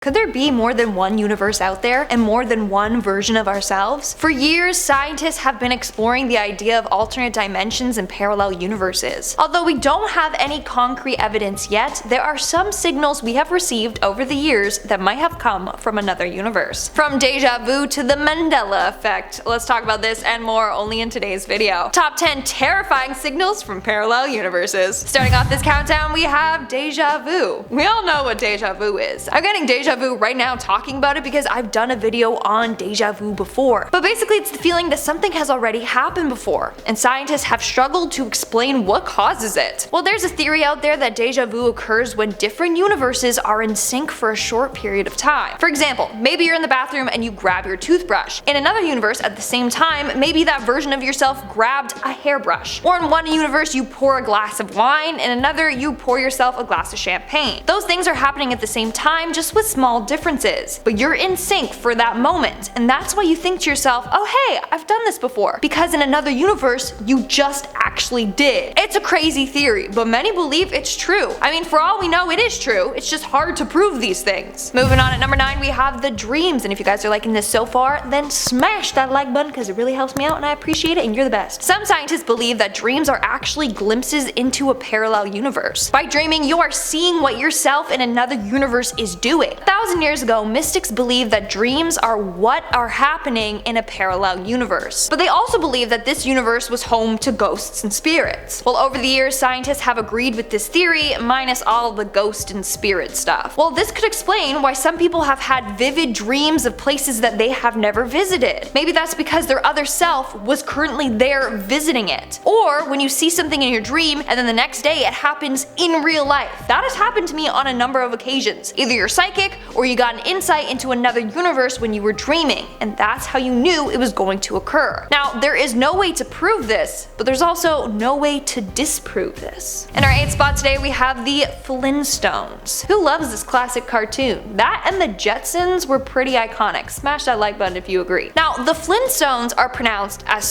Could there be more than one universe out there and more than one version of ourselves? For years, scientists have been exploring the idea of alternate dimensions and parallel universes. Although we don't have any concrete evidence yet, there are some signals we have received over the years that might have come from another universe. From deja vu to the Mandela effect. Let's talk about this and more only in today's video. Top 10 terrifying signals from parallel universes. Starting off this countdown, we have deja vu. We all know what deja vu is. I'm getting deja vu right now talking about it because I've done a video on deja vu before. But basically it's the feeling that something has already happened before, and scientists have struggled to explain what causes it. Well, there's a theory out there that deja vu occurs when different universes are in sync for a short period of time. For example, maybe you're in the bathroom and you grab your toothbrush. In another universe at the same time, maybe that version of yourself grabbed a hairbrush. Or in one universe you pour a glass of wine, in another you pour yourself a glass of champagne. Those things are happening at the same time, just with small differences. But you're in sync for that moment, and that's why you think to yourself, oh hey, I've done this before. Because in another universe, you just actually did. It's a crazy theory, but many believe it's true. I mean, for all we know, it is true. It's just hard to prove these things. Moving on, at number 9 we have the dreams, and if you guys are liking this so far, then smash that like button because it really helps me out and I appreciate it and you're the best. Some scientists believe that dreams are actually glimpses into a parallel universe. By dreaming, you are seeing what yourself in another universe is doing. 1,000 years ago, mystics believed that dreams are what are happening in a parallel universe. But they also believed that this universe was home to ghosts and spirits. Well, over the years, scientists have agreed with this theory, minus all the ghost and spirit stuff. Well, this could explain why some people have had vivid dreams of places that they have never visited. Maybe that's because their other self was currently there visiting it. Or when you see something in your dream and then the next day it happens in real life. That has happened to me on a number of occasions. Either you're psychic or you got an insight into another universe when you were dreaming, and that's how you knew it was going to occur. Now, there is no way to prove this, but there's also no way to disprove this. In our 8th spot today, we have the Flintstones. Who loves this classic cartoon? That and the Jetsons were pretty iconic. Smash that like button if you agree. Now, the Flintstones are pronounced as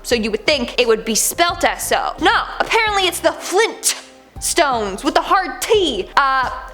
so you would think it would be spelt as so. No, apparently it's the Flintstones with the hard T.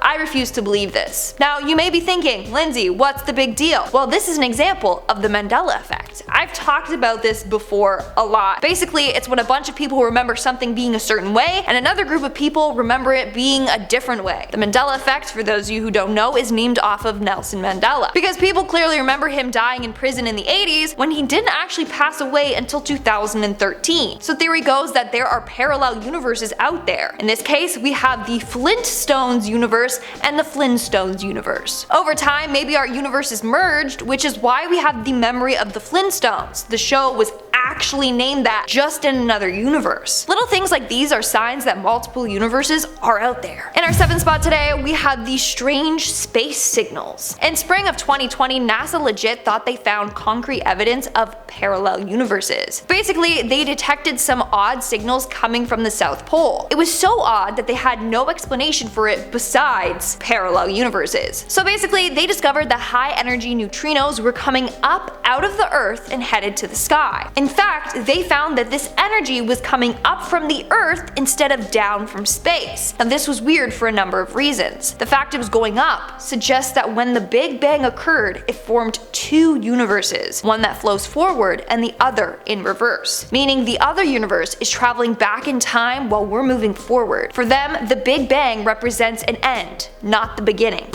I refuse to believe this. Now, you may be thinking, Lindsay, what's the big deal? Well, this is an example of the Mandela effect. I've talked about this before a lot. Basically, it's when a bunch of people remember something being a certain way, and another group of people remember it being a different way. The Mandela effect, for those of you who don't know, is named off of Nelson Mandela, because people clearly remember him dying in prison in the 80s when he didn't actually pass away until 2013. So theory goes that there are parallel universes out there. In this case, we have the Flintstones universe and the Flintstones universe. Over time, maybe our universes merged, which is why we have the memory of the Flintstones. The show was actually named that just in another universe. Little things like these are signs that multiple universes are out there. In our 7th spot today, we have the strange space signals. In spring of 2020, NASA legit thought they found concrete evidence of parallel universes. Basically, they detected some odd signals coming from the South Pole. It was so odd that they had no explanation for it besides parallel universes. So basically, they discovered that high energy neutrinos were coming up out of the Earth and headed to the sky. In fact, they found that this energy was coming up from the Earth instead of down from space. Now, this was weird for a number of reasons. The fact it was going up suggests that when the Big Bang occurred, it formed two universes, one that flows forward and the other in reverse, meaning the other universe is traveling back in time while we're moving forward. For them, the Big Bang represents an end, not the beginning.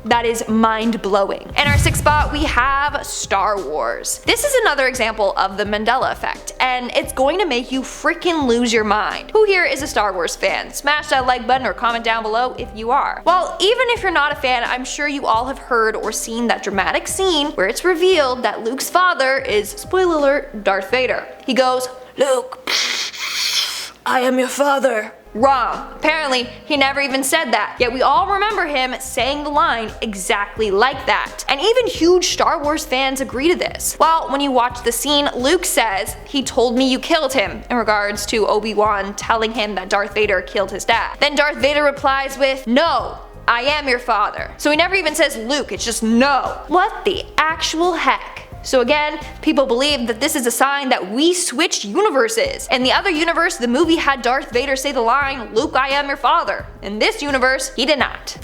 That is mind-blowing. In our 6th spot, we have Star Wars. This is another example of the Mandela effect, and it's going to make you freaking lose your mind. Who here is a Star Wars fan? Smash that like button or comment down below if you are. Well, even if you're not a fan, I'm sure you all have heard or seen that dramatic scene where it's revealed that Luke's father is, spoiler alert, Darth Vader. He goes, "Luke, I am your father." Wrong. Apparently, he never even said that, yet we all remember him saying the line exactly like that. And even huge Star Wars fans agree to this. Well, when you watch the scene, Luke says, "He told me you killed him," in regards to Obi-Wan telling him that Darth Vader killed his dad. Then Darth Vader replies with, "No, I am your father." So he never even says Luke, it's just no. What the actual heck? So again, people believe that this is a sign that we switched universes. In the other universe, the movie had Darth Vader say the line, "Luke, I am your father." In this universe, he did not.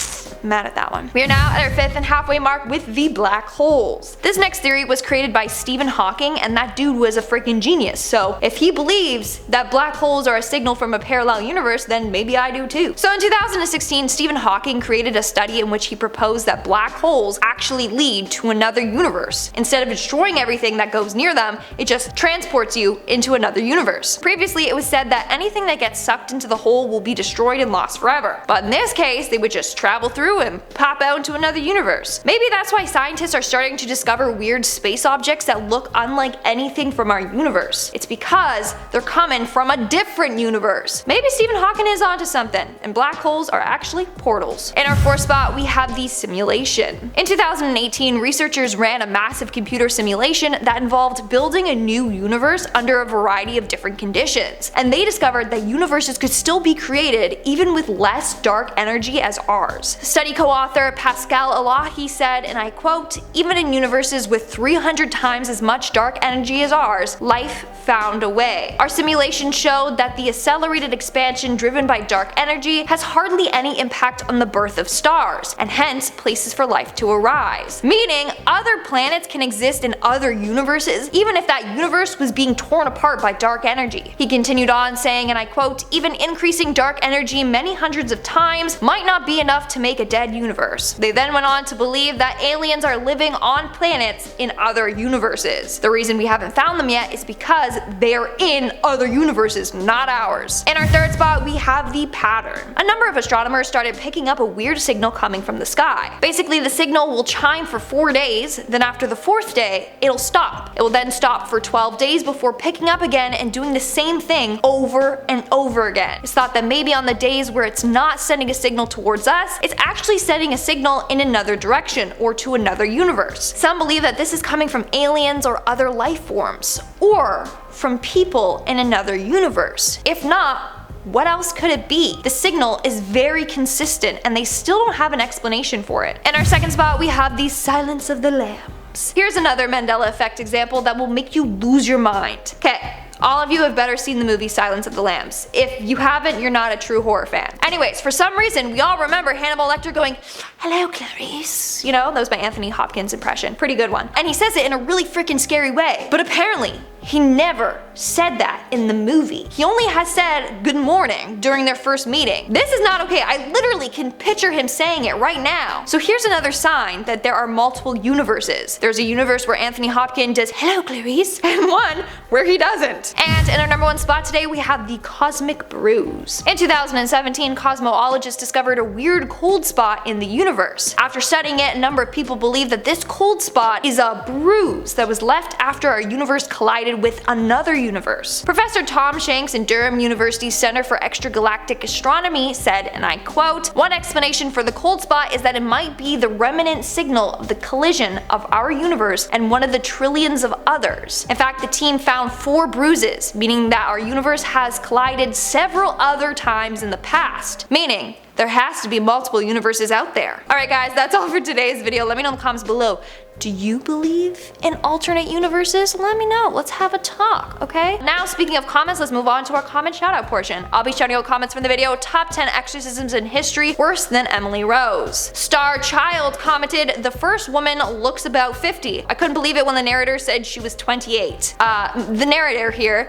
Mad at that one. We are now at our 5th and halfway mark with the black holes. This next theory was created by Stephen Hawking, and that dude was a freaking genius. So if he believes that black holes are a signal from a parallel universe, then maybe I do too. So in 2016, Stephen Hawking created a study in which he proposed that black holes actually lead to another universe. Instead of destroying everything that goes near them, it just transports you into another universe. Previously, it was said that anything that gets sucked into the hole will be destroyed and lost forever. But in this case, they would just travel through and pop out into another universe. Maybe that's why scientists are starting to discover weird space objects that look unlike anything from our universe. It's because they're coming from a different universe. Maybe Stephen Hawking is onto something, and black holes are actually portals. In our 4th spot, we have the simulation. In 2018, researchers ran a massive computer simulation that involved building a new universe under a variety of different conditions. And they discovered that universes could still be created even with less dark energy as ours. Study co-author Pascal Elahi said, and I quote, "Even in universes with 300 times as much dark energy as ours, life found a way. Our simulation showed that the accelerated expansion driven by dark energy has hardly any impact on the birth of stars, and hence places for life to arise." Meaning, other planets can exist in other universes, even if that universe was being torn apart by dark energy. He continued on saying, and I quote, "Even increasing dark energy many hundreds of times might not be enough to make a dead universe." They then went on to believe that aliens are living on planets in other universes. The reason we haven't found them yet is because they're in other universes, not ours. In our 3rd spot, we have the pattern. A number of astronomers started picking up a weird signal coming from the sky. Basically, the signal will chime for 4 days, then after the 4th day, it'll stop. It will then stop for 12 days before picking up again and doing the same thing over and over again. It's thought that maybe on the days where it's not sending a signal towards us, it's actually sending a signal in another direction or to another universe. Some believe that this is coming from aliens or other life forms, or from people in another universe. If not, what else could it be? The signal is very consistent and they still don't have an explanation for it. In our 2nd spot, we have the silence of the lambs. Here's another Mandela effect example that will make you lose your mind. Okay. All of you have better seen the movie Silence of the Lambs. If you haven't, you're not a true horror fan. Anyways, for some reason, we all remember Hannibal Lecter going, "Hello, Clarice." You know, that was my Anthony Hopkins impression. Pretty good one. And he says it in a really freaking scary way. But apparently, he never said that in the movie. He only has said good morning during their first meeting. This is not okay. I literally can picture him saying it right now. So here's another sign that there are multiple universes. There's a universe where Anthony Hopkins does "Hello, Clarice," and one where he doesn't. And in our number 1 spot today, we have the cosmic bruise. In 2017, cosmologists discovered a weird cold spot in the universe. After studying it, a number of people believe that this cold spot is a bruise that was left after our universe collided with another universe. Professor Tom Shanks in Durham University's Center for Extragalactic Astronomy said, and I quote, "One explanation for the cold spot is that it might be the remnant signal of the collision of our universe and one of the trillions of others." In fact, the team found 4 bruises, meaning that our universe has collided several other times in the past. Meaning, there has to be multiple universes out there. Alright guys, that's all for today's video. Let me know in the comments below. Do you believe in alternate universes? Let me know. Let's have a talk, okay? Now, speaking of comments, let's move on to our comment shoutout portion. I'll be shouting out comments from the video, top 10 exorcisms in history worse than Emily Rose. Star Child commented, "The first woman looks about 50. I couldn't believe it when the narrator said she was 28. The narrator here,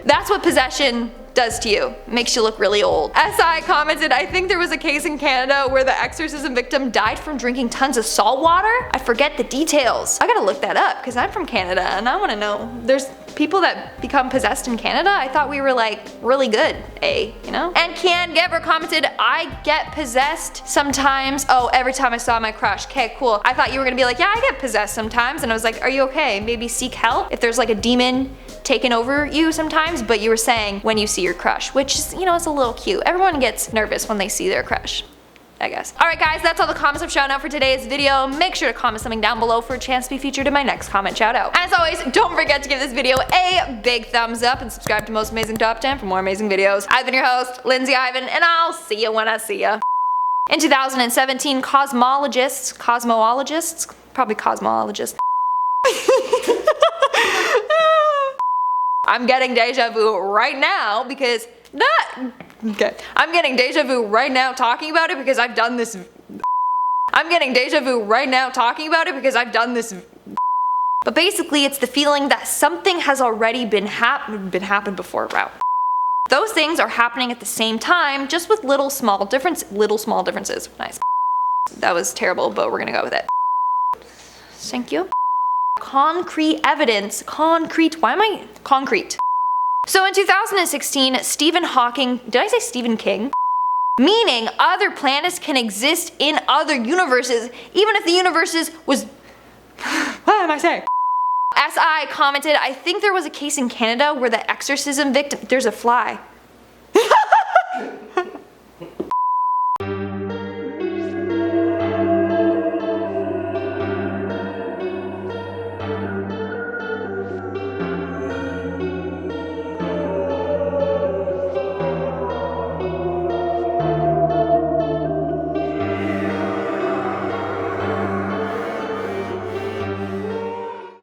that's what possession does to you. Makes you look really old. SI commented, "I think there was a case in Canada where the exorcism victim died from drinking tons of salt water. I forget the details." I gotta look that up because I'm from Canada and I want to know. There's people that become possessed in Canada? I thought we were like really good, you know? And Kian Gever commented, "I get possessed sometimes. Oh, every time I saw my crush." Okay, cool. I thought you were gonna be like, "Yeah, I get possessed sometimes." And I was like, "Are you okay? Maybe seek help if there's like a demon taking over you sometimes," but you were saying when you see your crush, which is, you know, it's a little cute. Everyone gets nervous when they see their crush, I guess. Alright guys, that's all the comments I've shown out for today's video. Make sure to comment something down below for a chance to be featured in my next comment shout out. As always, don't forget to give this video a big thumbs up and subscribe to Most Amazing Top 10 for more amazing videos. I've been your host, Lindsay Ivan, and I'll see you when I see ya. In 2017, cosmologists, probably cosmologists, I'm getting deja vu right now because I'm getting deja vu right now talking about it because I've done this. I'm getting deja vu right now talking about it because I've done this. But basically, it's the feeling that something has already been happened before. Wow. Those things are happening at the same time, just with little small differences. Nice. That was terrible, but we're gonna go with it. Thank you. Concrete evidence. Concrete. Why am I concrete? So in 2016, Stephen Hawking, did I say Stephen King? Meaning other planets can exist in other universes, even if the universes was. What am I saying? SI commented, I think there was a case in Canada where the exorcism victim. There's a fly.